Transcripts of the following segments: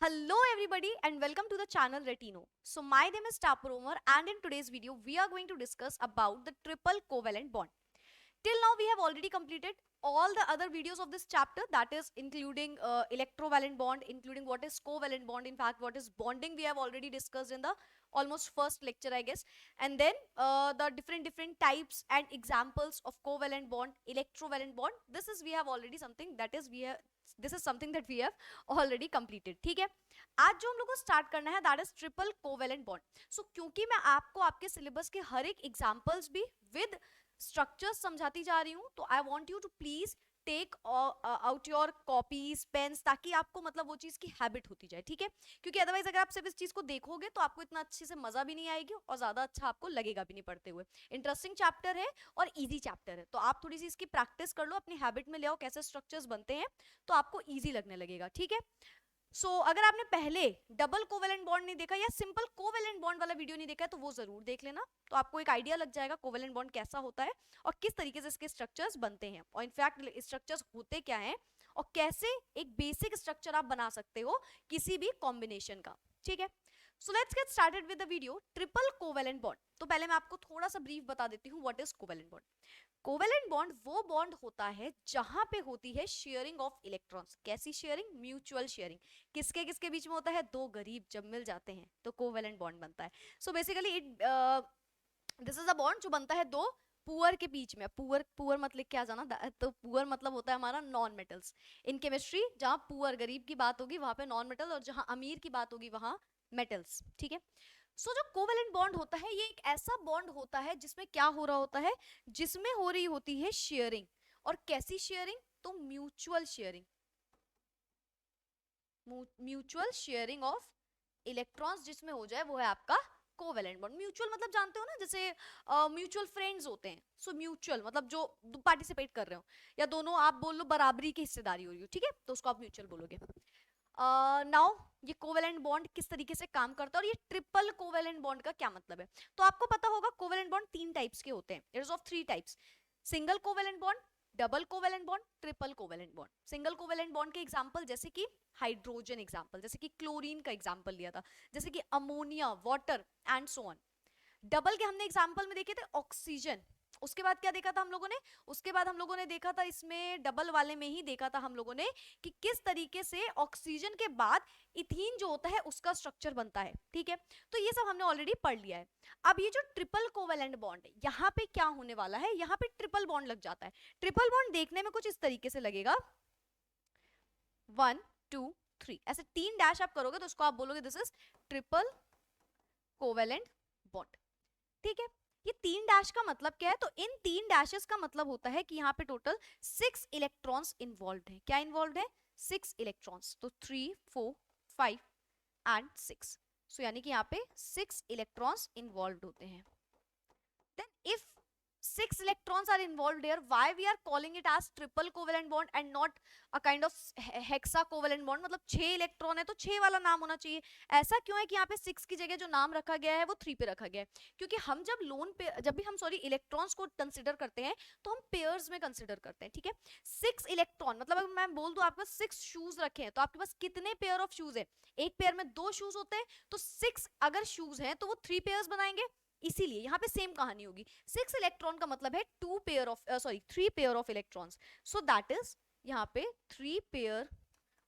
Hello everybody and welcome to the channel Retino. So my name is Tapur Omar and in today's video we are going to discuss about the triple covalent bond. Till now we have already completed all the other videos of this chapter, that is including electrovalent bond, including what is covalent bond, in fact what is bonding we have already discussed in the almost first lecture I guess, and then the different types and examples of covalent bond, electrovalent bond. This is something that we have already completed. ठीक है, आज जो हम लोग को start करना है that is triple covalent bond. So क्योंकि मैं आपको आपके सिलेबस के हर एक एग्जांपल्स भी विद स्ट्रक्चर्स समझाती जा रही हूँ, तो I want you to please take out your copies pens, ताकि आपको मतलब वो चीज की हैबिट होती जाए. ठीक है, क्योंकि अदरवाइज अगर आप सिर्फ इस चीज को देखोगे तो आपको इतना अच्छे से मजा भी नहीं आएगी और ज्यादा अच्छा आपको लगेगा भी नहीं पढ़ते हुए. इंटरेस्टिंग चैप्टर है और इजी चैप्टर है, तो आप थोड़ी सी इसकी प्रैक्टिस कर लो, अपनी हैबिट में ले आओ कैसे स्ट्रक्चर्स बनते हैं, तो आपको इजी लगने लगेगा. ठीक है, अगर आपने पहले डबल कोवेलेंट बॉन्ड नहीं देखा या सिंपल कोवेलेंट बॉन्ड वाला वीडियो नहीं देखा है तो वो जरूर देख लेना, तो आपको एक आइडिया लग जाएगा कोवेलेंट बॉन्ड कैसा होता है और किस तरीके से इसके स्ट्रक्चर्स बनते हैं, और इनफैक्ट स्ट्रक्चर्स होते क्या हैं और कैसे एक बेसिक स्ट्रक्चर आप बना सकते हो किसी भी कॉम्बिनेशन का. ठीक है, so let's get started with the video. Triple covalent bond, तो पहले मैं आपको थोड़ा सा ब्रीफ बता देती हूँ what is covalent bond. Covalent bond वो बॉन्ड होता है जहां पे होती है शेयरिंग ऑफ इलेक्ट्रॉन्स. कैसी शेयरिंग? Mutual sharing. किसके किसके बीच में होता है? दो गरीब जब मिल जाते हैं तो कोवेलेंट बॉन्ड बनता है. So basically this is a bond जो बनता है दो पुअर के बीच में. पुअर मत लिख के आ जाना, तो पुअर मतलब होता है हमारा नॉन मेटल्स. इन केमिस्ट्री जहां पुअर गरीब की बात होगी वहां पे नॉन मेटल, और जहां अमीर की बात होगी वहां मेटल्स. ठीक है, जो कोवेलेंट बॉन्ड होता है ये एक ऐसा बॉन्ड होता है जिसमें क्या हो रहा होता है, जिसमें हो रही होती है शेयरिंग. और कैसी शेयरिंग? तो mutual sharing. Mutual sharing of electrons जिसमें हो जाए वो है आपका कोवेलेंट बॉन्ड. म्यूचुअल मतलब जानते हो ना, जैसे म्यूचुअल फ्रेंड्स होते हैं. म्यूचुअल मतलब जो पार्टिसिपेट कर रहे हो, या दोनों आप बोल लो बराबरी की हिस्सेदारी हो रही हो. ठीक है, तो उसको आप म्यूचुअल बोलोगे. नाउ ये कोवेलेंट बॉन्ड किस तरीके से काम करता है और ये ट्रिपल कोवेलेंट बॉन्ड का क्या मतलब है. तो आपको पता होगा कोवेलेंट बॉन्ड तीन टाइप्स के होते हैं. It is of three types: single covalent bond, double covalent bond, triple covalent bond. Single covalent bond के एग्जांपल जैसे कि हाइड्रोजन एग्जांपल, जैसे कि क्लोरीन का एग्जांपल लिया था, जैसे कि ammonia, water and so on. Double के हमने एग्जांपल में देखे थे ऑक्सीजन. उसके बाद क्या देखा था हम लोगों ने? उसके बाद हम लोगों ने देखा था इसमें डबल वाले में ही देखा था हम लोगों ने कि किस तरीके से ऑक्सीजन के बाद इथीन जो होता है उसका स्ट्रक्चर बनता है. ठीक है, तो ये सब हमने ऑलरेडी पढ़ लिया है. अब ये जो ट्रिपल कोवेलेंट बॉन्ड है, यहाँ पे क्या होने वाला है, यहाँ पे ट्रिपल बॉन्ड लग जाता है. ट्रिपल बॉन्ड देखने में कुछ इस तरीके से लगेगा, 1 2 3 ऐसे तीन डैश आप करोगे तो उसको आप बोलोगे this is triple covalent bond. ठीक है, ये तीन डैश का मतलब क्या है? तो इन तीन डैशेस का मतलब होता है कि यहाँ पे टोटल 6 इलेक्ट्रॉन्स इन्वॉल्व है. क्या इन्वॉल्व है? 6 इलेक्ट्रॉन्स. तो 3 4 5 एंड 6. सो यानी कि यहाँ पे 6 इलेक्ट्रॉन्स इन्वॉल्व होते हैं. Then if 6 electrons are involved here, why we are calling it as triple covalent bond and not a kind of hexa covalent bond? मतलब 6 इलेक्ट्रॉन है तो 6 वाला नाम होना चाहिए. ऐसा क्यों है कि यहाँ पे 6 की जगह जो नाम रखा गया है वो 3 पे रखा गया है? क्योंकि हम जब भी हम इलेक्ट्रॉन्स को कंसिडर करते हैं तो हम पेयर्स में कंसिडर करते हैं. ठीक है, 6 इलेक्ट्रॉन मतलब अगर मैं बोल दूं आपके पास 6 शूज रखे हैं तो आपके पास कितने पेयर ऑफ शूज है? एक पेयर में 2 शूज होते हैं, तो 6 अगर शूज हैं तो वो 3 पेयर्स बनाएंगे. इसीलिए यहाँ पे सेम कहानी होगी. 6 इलेक्ट्रॉन का मतलब है 3 pair of electrons. So that is यहाँ पे 3 पेयर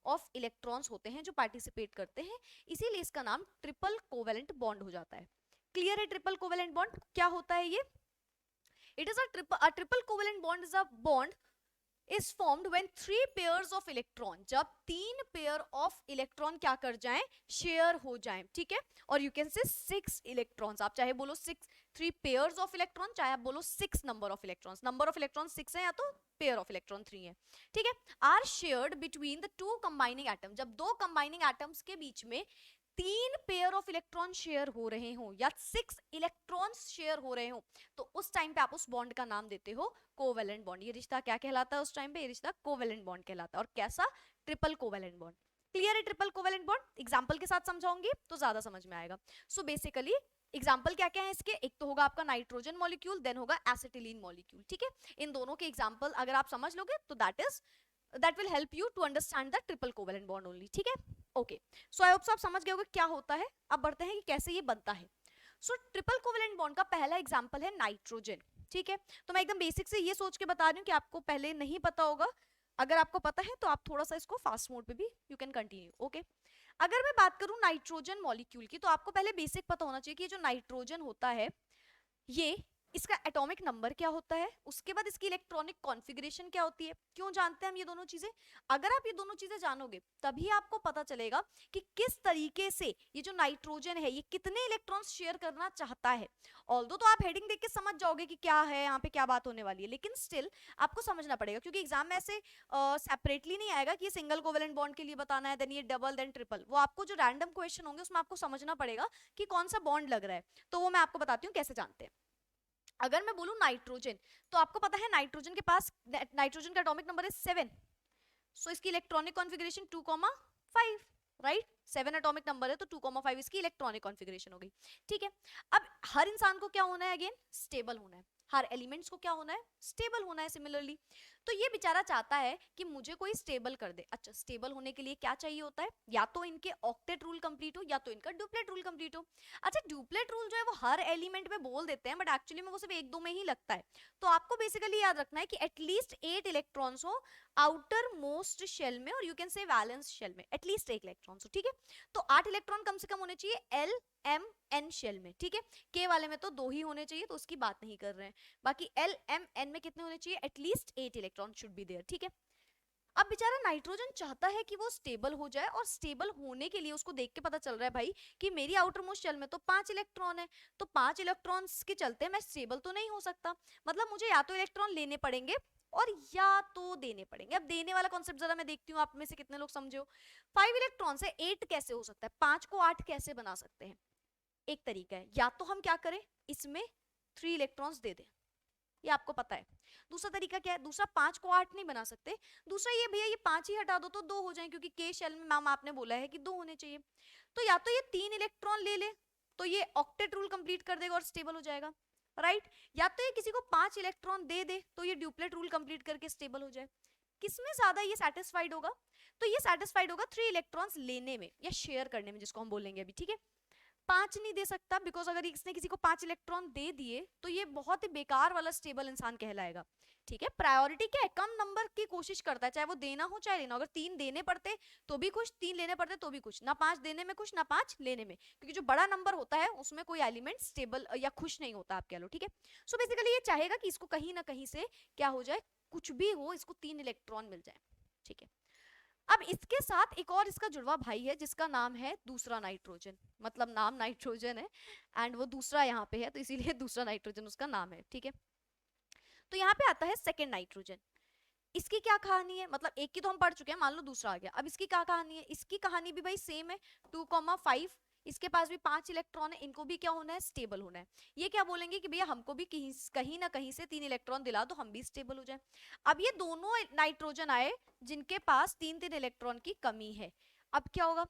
ऑफ इलेक्ट्रॉन्स होते हैं जो पार्टिसिपेट करते हैं, इसीलिए इसका नाम ट्रिपल कोवेलेंट बॉन्ड हो जाता है. क्लियर है? ट्रिपल कोवेलेंट बॉन्ड क्या होता है ये? It is a triple covalent bond is a bond is formed when 3 pairs of electron, जब 3 पेयर ऑफ इलेक्ट्रॉन क्या कर जाएं? शेयर हो जाएं. ठीक है, और यू कैन से 6 इलेक्ट्रॉन्स. आप चाहे बोलो 3 पेयर्स ऑफ इलेक्ट्रॉन, चाहे आप बोलो 6 number of electrons. Number of electron 6 है या तो पेयर ऑफ इलेक्ट्रॉन 3 है. ठीक है, are shared between the two combining atom. जब दो कंबाइनिंग एटम्स के बीच में 3 पेयर ऑफ इलेक्ट्रॉन शेयर हो रहे हो या 6 इलेक्ट्रॉन्स शेयर हो रहे हो, तो उस टाइम पे आप उस बॉन्ड का नाम देते हो कोवेलेंट बॉन्ड. ये रिश्ता क्या कहलाता है उस टाइम पे? ये रिश्ता कोवेलेंट बॉन्ड कहलाता है. और कैसा? Triple covalent bond. क्लियर है? ट्रिपल कोवेलेंट बॉन्ड एग्जांपल के साथ समझाऊंगी तो ज्यादा समझ में आएगा. सो बेसिकली एग्जाम्पल क्या क्या है इसके? एक तो होगा आपका नाइट्रोजन मॉलिक्यूल, देन होगा एसिटिलीन मॉलिक्यूल. ठीक है, इन दोनों के एग्जाम्पल अगर आप समझ लोगे तो that will help you to understand the triple covalent bond only. ठीक है, okay, so I hope so आप समझ गए होगे क्या होता है। अब बढ़ते हैं कि कैसे ये बनता है। सो ट्रिपल कोवेलेंट बॉन्ड का पहला एग्जांपल है नाइट्रोजन। ठीक है, तो मैं एकदम बेसिक से ये सोच के बता रही हूँ कि आपको पहले नहीं पता होगा। अगर आपको पता है तो आप थोड़ा सा इसको फास्ट मोड पे भी यू कैन कंटिन्यू। ओके, अगर मैं बात करूं नाइट्रोजन मॉलिक्यूल की, तो आपको पहले बेसिक पता होना चाहिए कि ये जो नाइट्रोजन होता है, ये इसका एटॉमिक नंबर क्या होता है, उसके बाद इसकी इलेक्ट्रॉनिक कॉन्फ़िगरेशन क्या होती है। क्यों जानते हैं हम ये दोनों चीजें? अगर आप ये दोनों चीजें जानोगे तभी आपको पता चलेगा कि किस तरीके से ये जो नाइट्रोजन है ये कितने इलेक्ट्रॉन्स शेयर करना चाहता है। ऑल्दो तो आप हेडिंग देख के समझ जाओगे कि क्या है यहाँ पे, क्या बात होने वाली है, लेकिन स्टिल आपको समझना पड़ेगा, क्योंकि एग्जाम में ऐसे सेपरेटली नहीं आएगा कि ये सिंगल कोवेलेंट बॉन्ड के लिए बताना है, देन ये डबल, देन ट्रिपल। वो आपको जो रैंडम क्वेश्चन होंगे उसमें आपको समझना पड़ेगा कि कौन सा बॉन्ड लग रहा है। तो वो मैं आपको बताती हूँ कैसे जानते हैं। अगर मैं बोलूं नाइट्रोजन, तो आपको पता है नाइट्रोजन के पास, नाइट्रोजन का एटॉमिक नंबर है 7। सो इसकी electronic configuration 2,5, right. 7 atomic number है तो 2,5 इसकी इलेक्ट्रॉनिक कॉन्फ़िगरेशन हो गई। ठीक है, अब हर इंसान को क्या होना है, अगेन स्टेबल होना है। हर एलिमेंट्स को क्या होना है, स्टेबल होना है सिमिलरली। तो ये बेचारा चाहता है कि मुझे कोई स्टेबल कर दे। अच्छा, स्टेबल होने के लिए क्या चाहिए होता है, या तो इनके ऑक्टेट रूल कंप्लीट हो या तो इनका डुप्लेट रूल कंप्लीट हो। अच्छा, डुप्लेट रूल जो है वो हर एलिमेंट में बोल देते हैं, बट एक्चुअली में वो सिर्फ एक दो में ही लगता है। तो आपको बेसिकली याद रखना है कि एटलीस्ट 8 इलेक्ट्रॉन्स हो आउटर मोस्ट शेल में, और you can say valence shell में एटलीस्ट 1 इलेक्ट्रॉन हो। ठीक है, तो 8 इलेक्ट्रॉन कम से कम होने चाहिए एल एम एन शेल में। ठीक है, के वाले में तो 2 ही होने चाहिए, तो उसकी बात नहीं कर रहे हैं। बाकी एल एम एन में कितने होने चाहिए, at least 8 electron should be there. ठीक है, अब बेचारा नाइट्रोजन चाहता है कि वो स्टेबल हो जाए, और स्टेबल होने के लिए उसको देख के पता चल रहा है भाई कि मेरी आउटर मोस्ट शेल में तो 5 इलेक्ट्रॉन है, तो 5 इलेक्ट्रॉन्स के चलते मैं स्टेबल तो नहीं हो सकता। मतलब मुझे या तो इलेक्ट्रॉन लेने पड़ेंगे और या तो देने पड़ेंगे। अब देने वाला कॉन्सेप्ट जरा मैं देखती हूँ आप में से कितने लोग समझे हो। 5 इलेक्ट्रॉन से 8 कैसे हो सकता है, 5 को 8 कैसे बना सकते हैं? एक तरीका है, या तो हम क्या करें, इसमें 3 इलेक्ट्रॉन्स दे दें, ये आपको पता है। दूसरा तरीका क्या है, दूसरा 5 को 8 नहीं बना सकते, दूसरा ये भैया ये 5 ही हटा दो तो 2 हो जाए, क्योंकि के शेल में मैम आपने बोला है कि 2 होने चाहिए। तो या तो ये 3 इलेक्ट्रॉन ले ले तो ये ऑक्टेट रूल कंप्लीट कर देगा और स्टेबल हो जाएगा, राइट। या तो ये किसी को 5 इलेक्ट्रॉन दे दे तो ये ड्यूप्लेट रूल कंप्लीट करके स्टेबल हो जाए। किसमें ज्यादा ये सेटिस्फाइड होगा? तो ये सेटिस्फाइड होगा 3 इलेक्ट्रॉन्स लेने में या शेयर करने में, जिसको हम बोलेंगे अभी। ठीक है, 5 नहीं दे सकता, बिकॉज अगर इसने किसी को 5 इलेक्ट्रॉन दे दिए तो ये बहुत ही बेकार वाला स्टेबल इंसान कहलाएगा। ठीक है, प्रायोरिटी क्या है, कम नंबर की कोशिश करता है, चाहे वो देना हो चाहे लेना। अगर 3 देने पड़ते तो भी खुश, 3 लेने पड़ते तो भी खुश, ना 5 देने में खुश ना 5 लेने में, क्योंकि जो बड़ा नंबर होता है उसमें कोई एलिमेंट स्टेबल या खुश नहीं होता, आप कह लो। ठीक है, सो बेसिकली ये चाहेगा कि इसको कहीं ना कहीं से क्या हो जाए, कुछ भी हो, इसको 3 इलेक्ट्रॉन मिल जाए। ठीक है, अब इसके साथ एक और इसका जुड़वा भाई है जिसका नाम है दूसरा नाइट्रोजन। मतलब नाम नाइट्रोजन है एंड वो दूसरा यहाँ पे है, तो इसीलिए दूसरा नाइट्रोजन उसका नाम है। ठीक है, तो यहाँ पे आता है सेकेंड नाइट्रोजन। इसकी क्या कहानी है, मतलब एक की तो हम पढ़ चुके हैं, मान लो दूसरा आ गया। अब इसकी क्या कहानी है, इसकी कहानी भी भाई सेम है, 2,5। इसके पास भी 5 इलेक्ट्रॉन है, इनको भी क्या होना है, स्टेबल होना है। ये क्या बोलेंगे कि भैया हमको भी कहीं ना कहीं से 3 इलेक्ट्रॉन दिला दो, हम भी स्टेबल हो जाए। अब ये दोनों नाइट्रोजन आए जिनके पास 3-3 इलेक्ट्रॉन की कमी है। अब क्या होगा,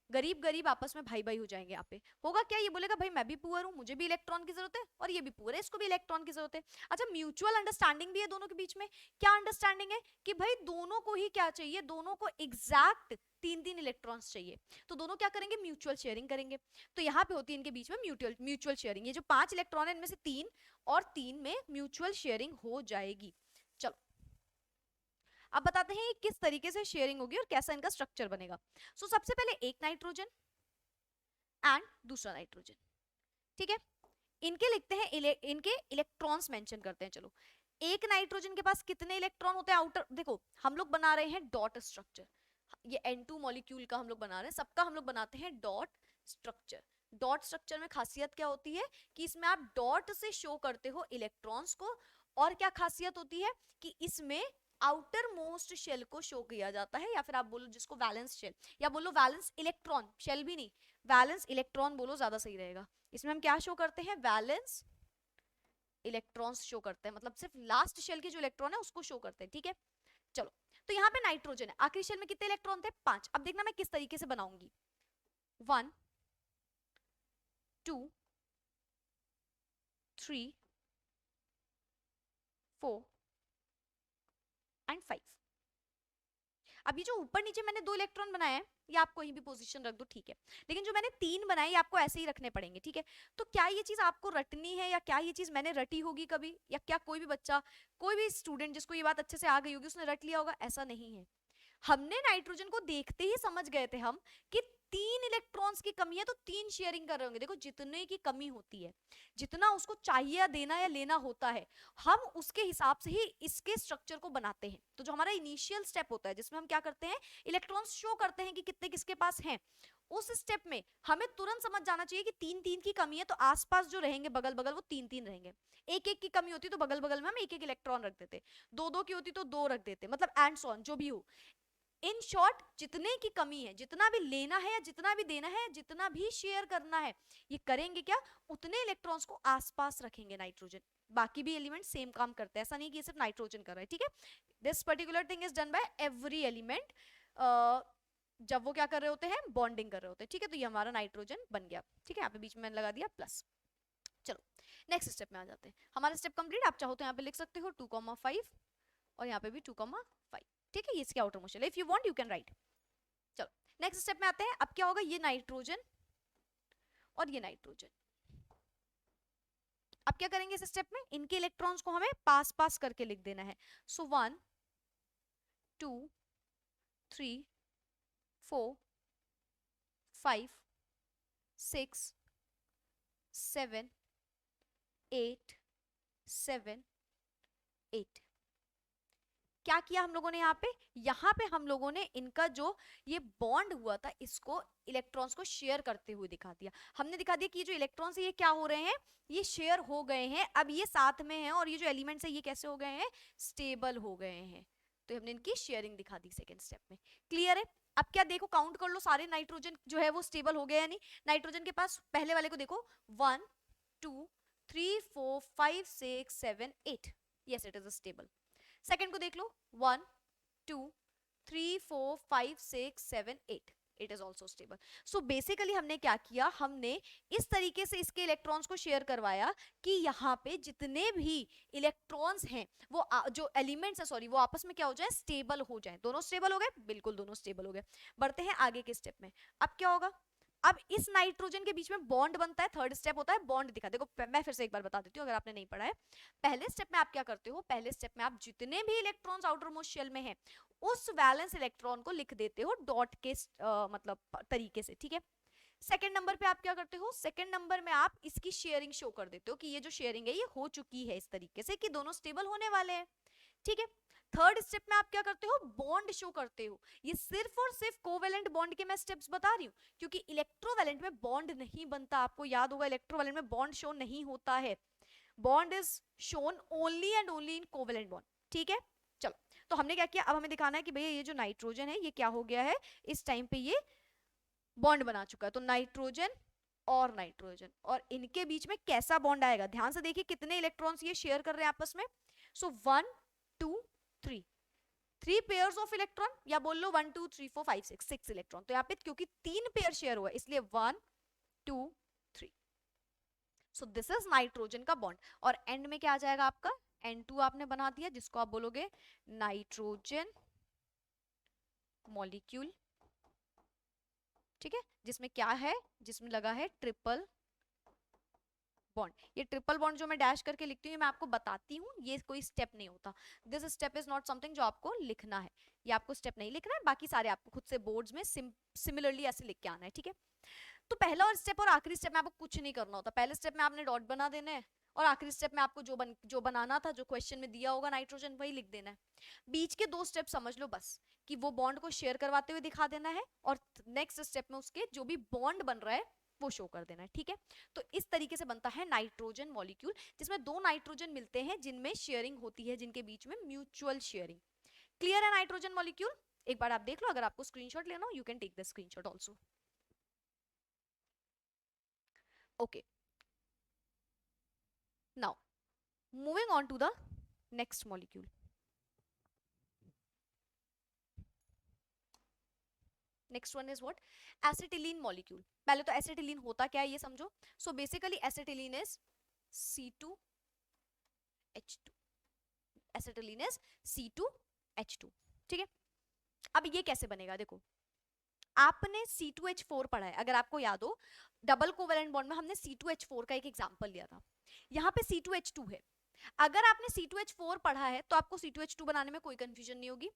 गरीब गरीब आपस में भाई भाई हो जाएंगे। यहाँ पे होगा क्या, ये बोलेगा भाई मैं भी पुअर हूँ, मुझे भी इलेक्ट्रॉन की जरूरत है, और ये भी पुअर है, इसको भी इलेक्ट्रॉन की जरूरत है। अच्छा, म्यूचुअल अंडरस्टैंडिंग भी है दोनों के बीच में। क्या अंडरस्टैंडिंग है कि भाई दोनों को ही क्या चाहिए, दोनों को एग्जैक्ट 3-3 इलेक्ट्रॉन्स चाहिए। तो दोनों क्या करेंगे, म्यूचुअल शेयरिंग करेंगे। तो यहाँ पे होती है इनके बीच में म्यूचुअल शेयरिंग। ये जो 5 इलेक्ट्रॉन है इनमें से 3 और 3 में म्यूचुअल शेयरिंग हो जाएगी। चलो अब बताते हैं किस तरीके से शेयरिंग होगी और कैसा इनका स्ट्रक्चर बनेगा। सो सबसे पहले एक नाइट्रोजन एंड दूसरा नाइट्रोजन। ठीक है, इनके लिखते हैं इनके इलेक्ट्रॉन्स मेंशन करते हैं। चलो, एक नाइट्रोजन के पास कितने इलेक्ट्रॉन होते हैं आउटर, देखो हम लोग बना रहे हैं डॉट स्ट्रक्चर। ये N2 मॉलिक्यूल का हम लोग बना रहे हैं, सबका हम लोग बनाते हैं डॉट स्ट्रक्चर। डॉट स्ट्रक्चर में खासियत क्या होती है कि इसमें आप डॉट से शो करते हो इलेक्ट्रॉन्स को। और क्या खासियत होती है कि इसमें आउटर मोस्ट शेल को शो किया जाता है, या फिर आप बोलो जिसको वैलेंस शेल, या बोलो वैलेंस इलेक्ट्रॉन, शेल भी नहीं, वैलेंस इलेक्ट्रॉन बोलो ज्यादा सही रहेगा। इसमें हम क्या शो करते हैं, वैलेंस इलेक्ट्रॉन्स शो करते हैं, मतलब सिर्फ लास्ट शेल के जो इलेक्ट्रॉन है उसको शो करते हैं। ठीक है, चलो, तो यहाँ पे नाइट्रोजन है, आखिरी शेल में कितने इलेक्ट्रॉन थे, 5। अब देखना मैं किस तरीके से बनाऊंगी, 1 2 3 4 एंड 5। अब ये जो ऊपर नीचे मैंने 2 इलेक्ट्रॉन बनाए हैं, ये आप कहीं भी पोजीशन रख दो, ठीक है, लेकिन जो मैंने 3 बनाए ये आपको ऐसे ही रखने पड़ेंगे, ठीक है। तो क्या ये चीज आपको रटनी है, या क्या ये चीज मैंने रटी होगी कभी, या क्या कोई भी बच्चा, कोई भी स्टूडेंट जिसको ये बात अच्छे से आ गई होगी उसने रट लिया होगा? ऐसा नहीं है। हमने नाइट्रोजन को देखते ही समझ गए थे हम कि 3 इलेक्ट्रॉन्स की कमी है तो 3 शेयरिंग कर रहे होंगे। देखो जितने की कमी होती है, जितना उसको चाहिए या देना या लेना होता है, हम उसके हिसाब से ही इसके स्ट्रक्चर को बनाते हैं। तो जो हमारा इनिशियल स्टेप होता है जिसमें हम क्या करते हैं, इलेक्ट्रॉन्स शो करते हैं कि कितने किसके पास हैं, उस स्टेप में हमें तुरंत समझ जाना चाहिए कि 3-3 की कमी है तो आसपास जो रहेंगे बगल बगल वो 3-3 रहेंगे। 1-1 की कमी होती तो बगल बगल में हम 1-1 इलेक्ट्रॉन रख देते, 2-2 की होती तो 2 रख देते, मतलब एंड सो ऑन जो भी हो। इन शॉर्ट जितने की कमी है, जितना भी लेना है या जितना भी देना है, जितना भी शेयर करना है, ये करेंगे क्या, उतने इलेक्ट्रॉन्स को आसपास रखेंगे नाइट्रोजन। बाकी भी एलिमेंट सेम काम करते हैं, ऐसा नहीं कि सिर्फ नाइट्रोजन कर रहा है, ठीक है। This particular thing is done by every element जब वो क्या कर रहे होते हैं, बॉन्डिंग कर रहे होते हैं, ठीक है। तो ये हमारा नाइट्रोजन बन गया, ठीक है। यहाँ पे बीच में मैंने लगा दिया प्लस। चलो नेक्स्ट स्टेप में आ जाते हैं। हमारा स्टेप कंप्लीट। आप चाहो तो यहाँ पे लिख सकते हो 2,5 और यहाँ पे भी 2,5, ठीक है। ये इसके outermost shell, if you want you can write. चलो नेक्स्ट स्टेप में आते हैं। अब क्या होगा, ये नाइट्रोजन और ये नाइट्रोजन, अब क्या करेंगे इस स्टेप में, इनके इलेक्ट्रॉन्स को हमें पास पास करके लिख देना है। सो 1 2 3 4 5 6 7 8 7 8। क्या किया हम लोगों ने यहाँ पे हम लोगों ने इनका जो ये बॉन्ड हुआ था इसको इलेक्ट्रॉन्स को शेयर करते हुए दिखा दिया। हमने दिखा दिया कि जो इलेक्ट्रॉन्स है ये क्या हो रहे हैं, ये शेयर हो गए हैं, अब ये साथ में हैं, और ये जो एलिमेंट्स है ये कैसे हो गए हैं, स्टेबल हो गए हैं। तो हमने इनकी शेयरिंग दिखा दी सेकेंड स्टेप में। क्लियर है? अब क्या देखो, काउंट कर लो सारे नाइट्रोजन जो है वो स्टेबल हो गए या नहीं। नाइट्रोजन के पास पहले वाले को देखो 1 2 3 4 5 6 7 8, yes it is stable. Second को देख लो 1 2 3 4 5 6 7 8, it is also stable. So basically हमने क्या किया, हमने इस तरीके से इसके इलेक्ट्रॉन्स को शेयर करवाया कि यहाँ पे जितने भी इलेक्ट्रॉन्स हैं वो जो एलिमेंट्स है सॉरी वो आपस में क्या हो जाए, स्टेबल हो जाए। दोनों स्टेबल हो गए, बिल्कुल दोनों स्टेबल हो गए। बढ़ते हैं आगे के स्टेप में। अब क्या होगा, अब इस नाइट्रोजन के बीच में बॉन्ड बनता है, थर्ड स्टेप होता है बॉन्ड दिखा। देखो मैं फिर से एक बार बता देती हूँ अगर आपने नहीं पढ़ा है। पहले स्टेप में आप क्या करते हो, पहले स्टेप में आप जितने भी इलेक्ट्रॉन्स आउटर मोस्ट शेल में हैं उस वैलेंस इलेक्ट्रॉन को लिख देते हो डॉट के मतलब तरीके से, ठीक है। सेकेंड नंबर पे आप क्या करते हो, सेकेंड नंबर में आप इसकी शेयरिंग शो कर देते हो कि ये जो शेयरिंग है ये हो चुकी है इस तरीके से कि दोनों स्टेबल होने वाले हैं, ठीक है। थर्ड स्टेप में आप क्या करते हो, बॉन्ड शो करते हो। ये सिर्फ और सिर्फ कोवेलेंट बॉन्ड के मैं स्टेप्स बता रही हूँ क्योंकि इलेक्ट्रोवैलेंट में बॉन्ड नहीं बनता। आपको याद होगा इलेक्ट्रोवैलेंट में बॉन्ड शो नहीं होता है, bond is shown only and only in covalent bond, ठीक है। चलो तो हमने क्या किया, अब हमें दिखाना है कि भैया ये जो नाइट्रोजन है ये क्या हो गया है, इस टाइम पे ये बॉन्ड बना चुका है। तो नाइट्रोजन और नाइट्रोजन और इनके बीच में कैसा बॉन्ड आएगा, ध्यान से देखिए कितने इलेक्ट्रॉन्स ये शेयर कर रहे हैं आपस में। सो 1 2 3, 3 पेयर्स ऑफ इलेक्ट्रॉन, या बोल लो 1 2 3 4 5 6, 6 इलेक्ट्रॉन। तो यहाँ पे क्योंकि 3 पेयर शेयर हुआ इसलिए 1 2 3। सो दिस इज नाइट्रोजन का बॉन्ड। और एंड में क्या आ जाएगा आपका, N2 आपने बना दिया जिसको आप बोलोगे नाइट्रोजन मॉलिक्यूल, ठीक है। जिसमें क्या है, जिसमें लगा है ट्रिपल बॉन्ड। ये ट्रिपल बॉन्ड जो मैं डैश करके लिखती हूँ मैं आपको बताती हूँ, ये कोई स्टेप नहीं होता। This step is not something जो आपको लिखना है, ये आपको स्टेप नहीं लिखना है, बाकी सारे आपको खुद से बोर्ड्स में सिमिलरली ऐसे लिख के आना है, ठीक है। तो पहला और स्टेप और आखिरी स्टेप में आपको कुछ नहीं करना होता। पहले स्टेप में आपने डॉट बना देना है और आखिरी स्टेप में आपको जो बनाना था, जो क्वेश्चन में दिया होगा नाइट्रोजन, वही लिख देना है। बीच के 2 स्टेप समझ लो बस कि वो बॉन्ड को शेयर करवाते हुए दिखा देना है और नेक्स्ट स्टेप में उसके जो भी बॉन्ड बन रहा है वो शो कर देना है, ठीक है। तो इस तरीके से बनता है नाइट्रोजन मॉलिक्यूल जिसमें 2 नाइट्रोजन मिलते हैं जिनमें शेयरिंग होती है, जिनके बीच में म्यूचुअल शेयरिंग। क्लियर है नाइट्रोजन मॉलिक्यूल? एक बार आप देख लो, अगर आपको स्क्रीनशॉट लेना हो you can take the screenshot also. Okay, now moving on to the next molecule. Next one is what? Acetylene molecule. पहले तो acetylene होता क्या है ये समझो. So basically acetylene is C2H2. Acetylene is C2H2. ठीक है. अब ये कैसे बनेगा, देखो आपने C2H4 पढ़ा है, अगर आपको याद हो डबल कोवेलेंट बॉन्ड में हमने C2H4 का एक एग्जांपल लिया था, यहाँ पे C2H2 है। अगर आपने C2H4 पढ़ा है तो आपको C2H2 बनाने में कोई कंफ्यूजन नहीं होगी,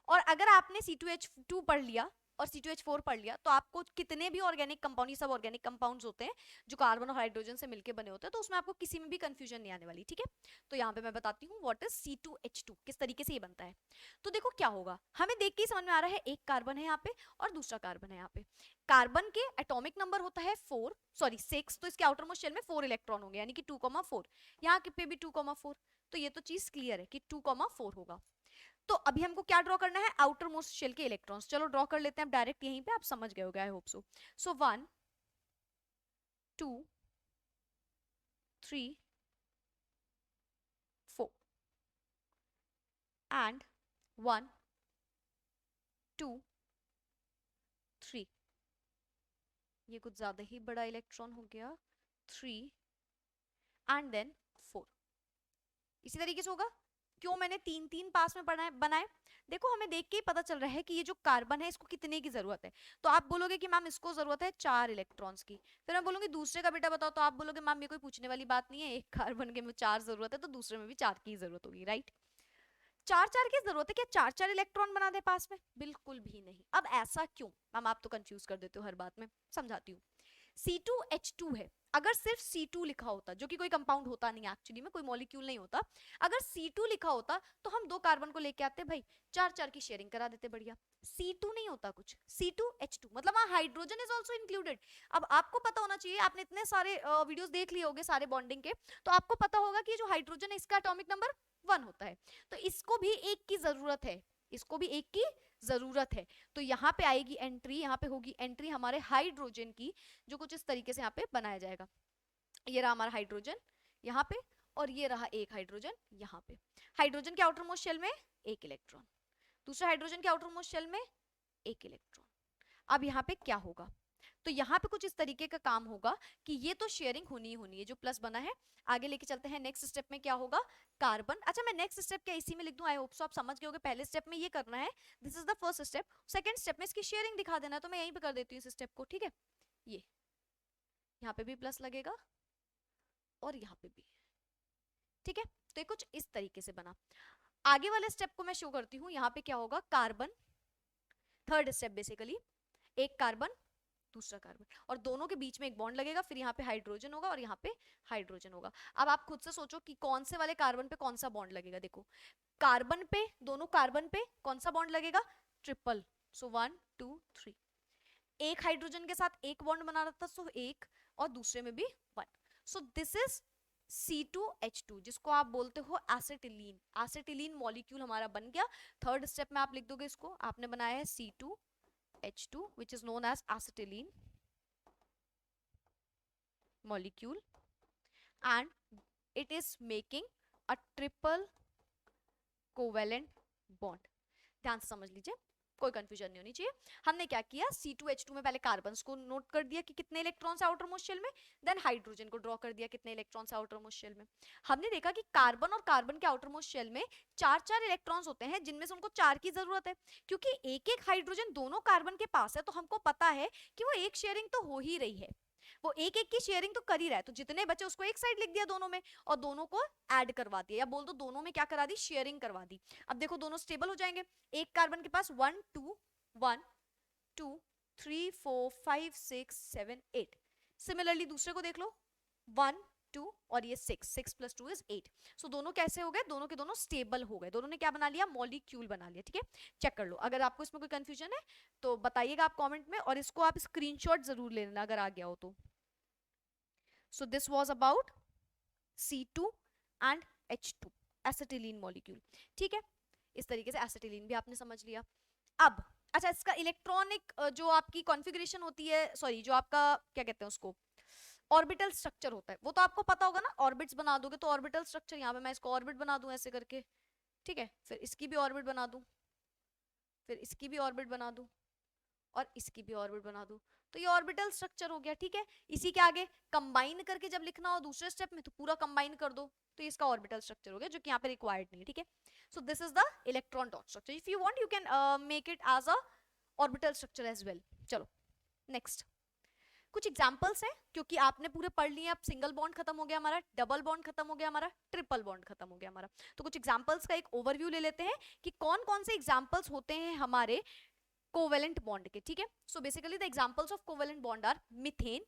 और अगर आपने C2H2 पढ़ लिया और C2H4 पढ़ लिया तो आपको कितने भी ऑर्गेनिक कंपाउंड, ये सब ऑर्गेनिक कंपाउंड्स होते हैं जो कार्बन और हाइड्रोजन से मिलकर बने होते हैं, तो उसमें आपको किसी में भी कंफ्यूजन नहीं आने वाली, ठीक है। तो यहाँ पे मैं बताती हूँ व्हाट इज C2H2, किस तरीके से ये बनता है। तो देखो क्या होगा, हमें देख के ही समझ में आ रहा है, एक कार्बन है यहाँ पे और दूसरा कार्बन है यहाँ पे। कार्बन के एटॉमिक नंबर होता है 6, तो इसके आउटर मोस्ट शेल में 4 इलेक्ट्रॉन होंगे, यानी कि 2,4। यहाँ पे भी 2,4, तो ये तो चीज क्लियर है कि 2,4 होगा। तो अभी हमको क्या ड्रॉ करना है, आउटर मोस्ट शेल के इलेक्ट्रॉन्स। चलो ड्रॉ कर लेते हैं अब डायरेक्ट यहीं पे, आप समझ गए होगे I hope so. So 1 2 3 4 and 1 2 3, ये कुछ ज्यादा ही बड़ा इलेक्ट्रॉन हो गया, 3 एंड देन 4। इसी तरीके से होगा। क्यों मैंने 3-3 पास में बनाए, देखो हमें देख के ही पता चल रहा है कि ये जो कार्बन है इसको कितने की जरूरत है। तो आप बोलोगे कि मैम इसको जरूरत है 4 इलेक्ट्रॉन्स की, फिर मैं बोलूंगी दूसरे का बेटा बताओ, तो आप बोलोगे मैम ये कोई पूछने वाली बात नहीं है, एक कार्बन के में 4 जरूरत है तो दूसरे में भी 4 की जरूरत होगी, राइट। 4-4 की जरूरत है, क्या 4-4 इलेक्ट्रॉन बना दे पास में, बिल्कुल भी नहीं। अब ऐसा क्यों मैम, आप तो कंफ्यूज कर देते हो हर बात में, समझाती हूँ। C2H2 है, अगर सिर्फ C2 लिखा होता, जो कि कोई कंपाउंड होता नहीं एक्चुअली में, कोई मॉलिक्यूल नहीं होता, अगर C2 लिखा होता तो हम 2 कार्बन को लेके आते भाई, 4-4 की शेयरिंग करा देते, बढ़िया। C2 नहीं होता कुछ, C2H2 मतलब हाँ हाइड्रोजन इज ऑल्सो इंक्लूडेड। अब आपको पता होना चाहिए, आपने इतने सारे वीडियोस देख लिए होंगे सारे बॉन्डिंग के, तो आपको पता होगा कि जो हाइड्रोजन है इसका एटॉमिक नंबर 1 होता है, तो इसको भी एक की जरूरत है, इसको भी एक की जरूरत है। तो यहाँ पे आएगी एंट्री, यहाँ पे होगी एंट्री हमारे हाइड्रोजन की, जो कुछ इस तरीके से यहाँ पे बनाया जाएगा। ये रहा हमारा हाइड्रोजन यहाँ पे, और ये रहा एक हाइड्रोजन यहाँ पे। हाइड्रोजन के आउटर मोस्ट शेल में 1 इलेक्ट्रॉन, दूसरा हाइड्रोजन के आउटर मोस्ट शेल में 1 इलेक्ट्रॉन। अब यहाँ पे क्या होगा, तो यहाँ पे कुछ इस तरीके का काम होगा कि ये तो शेयरिंग होनी ही होनी है, जो प्लस बना है। आगे लेके चलते हैं, नेक्स्ट स्टेप में क्या होगा, कार्बन, अच्छा मैं नेक्स्ट स्टेप क्या इसी में लिख दूं, आई होप सो आप समझ गए होगे। पहले स्टेप में ये करना है, this is the first step, second step में इसकी शेयरिंग दिखा देना है, तो मैं यहीं पे कर देती हूँ इस स्टेप को, ठीक है। ये यहाँ पे भी प्लस लगेगा और यहाँ पे भी, ठीक है। तो ये कुछ इस तरीके से बना। आगे वाले स्टेप को मैं शो करती हूँ, यहाँ पे क्या होगा, कार्बन, थर्ड स्टेप बेसिकली, एक कार्बन दूसरा कार्बन, और दोनों के बीच में एक बॉन्ड लगेगा, फिर यहाँ पे हाइड्रोजन होगा और यहाँ पे हाइड्रोजन होगा। अब आप खुद से सोचो कि कौन से वाले कार्बन पे कौन सा बॉन्ड लगेगा, देखो कार्बन पे, दोनों कार्बन पे कौन सा बॉन्ड लगेगा, ट्रिपल, सो 1 2 3। एक हाइड्रोजन के साथ एक बॉन्ड बना रहा था, सो एक, और दूसरे में भी 1, सो दिस इज C2H2, जिसको आप बोलते हो एसिटिलीन। एसिटिलीन मॉलिक्यूल हमारा बन गया। थर्ड स्टेप में आप लिख दोगे इसको, आपने बनाया है C2H2 which is known as acetylene molecule and it is making a triple covalent bond। ध्यान से समझ लीजिए, कोई कंफ्यूजन नहीं होनी चाहिए। हमने क्या किया, C2H2 में पहले कार्बन्स को नोट कर दिया कि कितने इलेक्ट्रॉन्स आउटर मोस्ट शेल में, देन हाइड्रोजन को ड्रॉ कर दिया कितने इलेक्ट्रॉन्स आउटर मोस्ट शेल में। हमने देखा कि कार्बन और कार्बन के आउटर मोस्ट शेल में 4-4 इलेक्ट्रॉन्स होते हैं, जिनमें से उनको 4 की जरूरत है, क्योंकि एक एक हाइड्रोजन दोनों कार्बन के पास है, तो हमको पता है कि वो एक शेयरिंग तो हो ही रही है, वो एक एक की शेयरिंग तो कर ही रहा है, तो जितने बचे उसको एक साइड लिख दिया दोनों में, और दोनों को ऐड करवा दिया, या बोल दो दोनों में क्या करा दी, शेयरिंग करवा दी। अब देखो दोनों स्टेबल हो जाएंगे। एक कार्बन के पास 1 2 1 2 3 4 5 6 7 8। सिमिलरली दूसरे को देख लो, 1 2 और ये 6, 6 + 2 = 8। सो दोनों कैसे हो गए, दोनों के दोनों स्टेबल हो गए, दोनों ने क्या बना लिया, मॉलिक्यूल बना लिया, ठीक है। चेक कर लो, अगर आपको इसमें कोई कंफ्यूजन है तो बताइएगा आप कमेंट में, और इसको आप स्क्रीनशॉट जरूर ले लेना अगर आ गया हो तो। So this was about C2 and H2 acetylene molecule, ठीक है। इस तरीके से एसिटिलीन भी आपने समझ लिया। अब अच्छा, इसका इलेक्ट्रॉनिक जो आपकी कॉन्फ़िगरेशन होती है, सॉरी जो आपका क्या कहते हैं उसको, ऑर्बिटल स्ट्रक्चर होता है, वो तो आपको पता होगा ना, ऑर्बिट्स बना दोगे तो ऑर्बिटल स्ट्रक्चर, यहाँ पे मैं इसको ऑर्बिट बना दूं ऐसे करके, ठीक है, फिर इसकी भी ऑर्बिट बना दूं, फिर इसकी भी ऑर्बिट बना दूं, और इसकी भी ऑर्बिट बना दूं, तो ये ऑर्बिटल स्ट्रक्चर हो गया, ठीक है। इसी के आगे कंबाइन करके जब लिखना हो दूसरे स्टेप में, तो पूरा कंबाइन कर दो, तो इसका ऑर्बिटल स्ट्रक्चर हो गया जो कि यहाँ पे रिक्वायर्ड नहीं है, ठीक है। So this is the electron dot structure, if you want you can make it as a orbital structure as well. चलो नेक्स्ट कुछ एग्जांपल्स हैं, क्योंकि आपने पूरे पढ़ लिए। अब सिंगल बॉन्ड खत्म हो गया हमारा, डबल बॉन्ड खत्म हो गया हमारा, ट्रिपल बॉन्ड खत्म हो गया हमारा। तो कुछ एग्जांपल्स का एक ओवरव्यू ले लेते हैं कि कौन कौन से एग्जांपल्स होते हैं हमारे कोवेलेंट बॉन्ड के, ठीक है। So basically the examples of covalent bond are methane,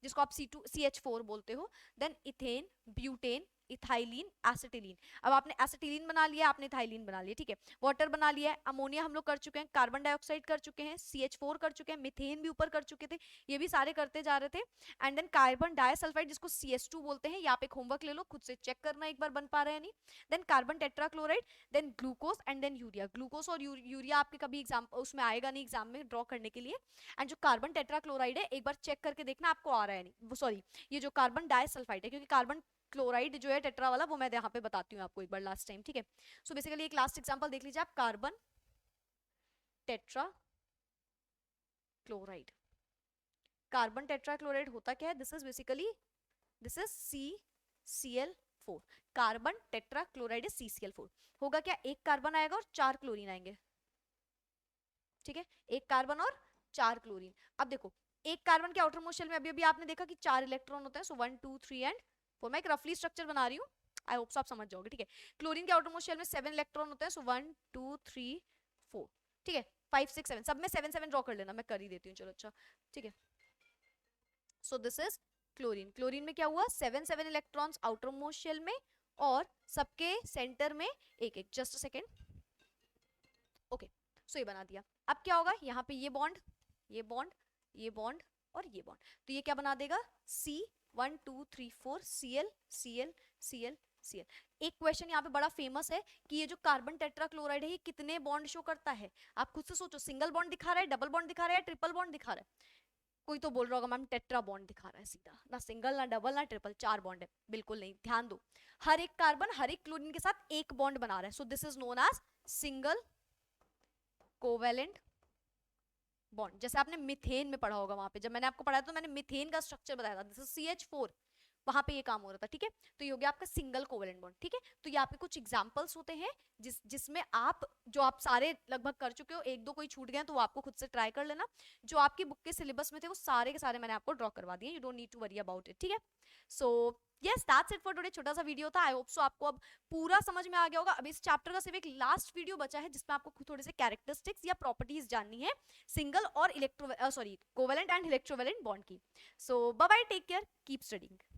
जिसको आप CH4 बोलते हो, then ethane, butane, ethylene, acetylene. अब आपने एसिटिलीन बना लिया, आपने इथाइलिन बना लिया, ठीक है। वाटर बना लिया है, अमोनिया हम लोग कर चुके हैं, कार्बन डाइऑक्साइड कर चुके हैं, CH4 कर चुके हैं, मीथेन भी ऊपर कर चुके थे, ये भी सारे करते जा रहे थे। एंड देन कार्बन डाइसल्फाइड जिसको CS2 बोलते हैं, यहाँ पे एक होमवर्क ले लो, खुद से चेक करना एक बार बन पा रहे हैं नहीं। Then carbon tetrachloride, then glucose and then urea. Glucose और यूरिया आपके कभी एग्जाम उसमें आएगा नहीं एग्जाम में ड्रॉ करने के लिए। एंड जो कार्बन टेट्राक्लोराइड है एक बार चेक करके देखना आपको आ रहा है नहीं, सॉरी ये जो कार्बन डाइसल्फाइड है, क्योंकि कार्बन क्लोराइड जो है टेट्रा वाला वो मैं यहाँ पे बताती हूँ आपको एक बार लास्ट टाइम, ठीक है। सो बेसिकली एक लास्ट एग्जांपल देख लीजिए आप, carbon tetra chloride. Carbon tetra chloride होता क्या है, this is basically this is CCl4। Carbon tetra chloride is CCl4। होगा क्या, एक कार्बन आएगा और 4 क्लोरीन आएंगे, ठीक है, एक कार्बन और 4 क्लोरीन। अब देखो एक कार्बन के आउटर मोस्ट शेल में अभी अभी आपने देखा कि 4 इलेक्ट्रॉन होते हैं, सो 1 2 3 एंड 4। मैं एक रफली स्ट्रक्चर बना रही हूँ, आई होप सो आप समझ जाओगे, ठीक है। क्लोरीन के आउटर मोस्ट शेल में 7 इलेक्ट्रॉन होते हैं, सो 1 2 3 4, ठीक है, 5 6 7, सब में 7 7 ड्रॉ कर लेना, मैं कर ही देती हूँ, चलो अच्छा, ठीक है। So this is chlorine. Chlorine में क्या हुआ, 7 7 इलेक्ट्रॉन्स आउटर मोस्ट शेल में और सबके सेंटर में एक एक। जस्ट अ सेकेंड, ओके, सो ये बना दिया। अब क्या होगा, यहाँ पे ये बॉन्ड, ये बॉन्ड, ये बॉन्ड और ये बॉन्ड, तो ये क्या बना देगा, C 1 2 3 4 Cl Cl Cl Cl। एक क्वेश्चन यहाँ पे बड़ा फेमस है कि ये जो कार्बन टेट्राक्लोराइड है ये कितने बॉन्ड शो करता है। आप खुद से सोचो, सिंगल बॉन्ड दिखा रहा है, डबल बॉन्ड दिखा रहा है, ट्रिपल बॉन्ड दिखा रहा है। कोई तो बोल रहा होगा मैम टेट्रा बॉन्ड दिखा रहा है सीधा, ना सिंगल ना डबल ना ट्रिपल, 4 बॉन्ड है। बिल्कुल नहीं, ध्यान दो, हर एक कार्बन हर एक क्लोरीन के साथ एक बॉन्ड बना रहा है। So this is known as single covalent bond. जैसे आपने मिथेन में पढ़ा होगा, वहां पे जब मैंने आपको पढ़ाया तो मैंने मिथेन का स्ट्रक्चर बताया था, दिस इज CH4, वहां पे ये काम हो रहा था, ठीक है। तो ये हो गया आपका सिंगल कोवेलेंट बॉन्ड, ठीक है। तो ये आपके कुछ एग्जांपल्स होते हैं जिसमें आप जो आप सारे लगभग कर चुके हो, एक दो कोई छूट गए तो वो आपको खुद से ट्राई कर लेना। जो आपकी बुक के सिलेबस में थे वो सारे के सारे मैंने आपको ड्रॉ करवा दिए, you don't need to worry about it, ठीक है। So yes that's it for today, छोटा सा वीडियो था, आई होप सो आपको अब पूरा समझ में आ गया होगा। अब इस चैप्टर का सिर्फ एक लास्ट वीडियो बचा है जिसमें आपको थोड़े से कैरेक्टरिस्टिक्स या प्रॉपर्टीज जाननी है सिंगल और कोवेलेंट एंड इलेक्ट्रोवेलेंट बॉन्ड की। So bye bye, take care, keep studying.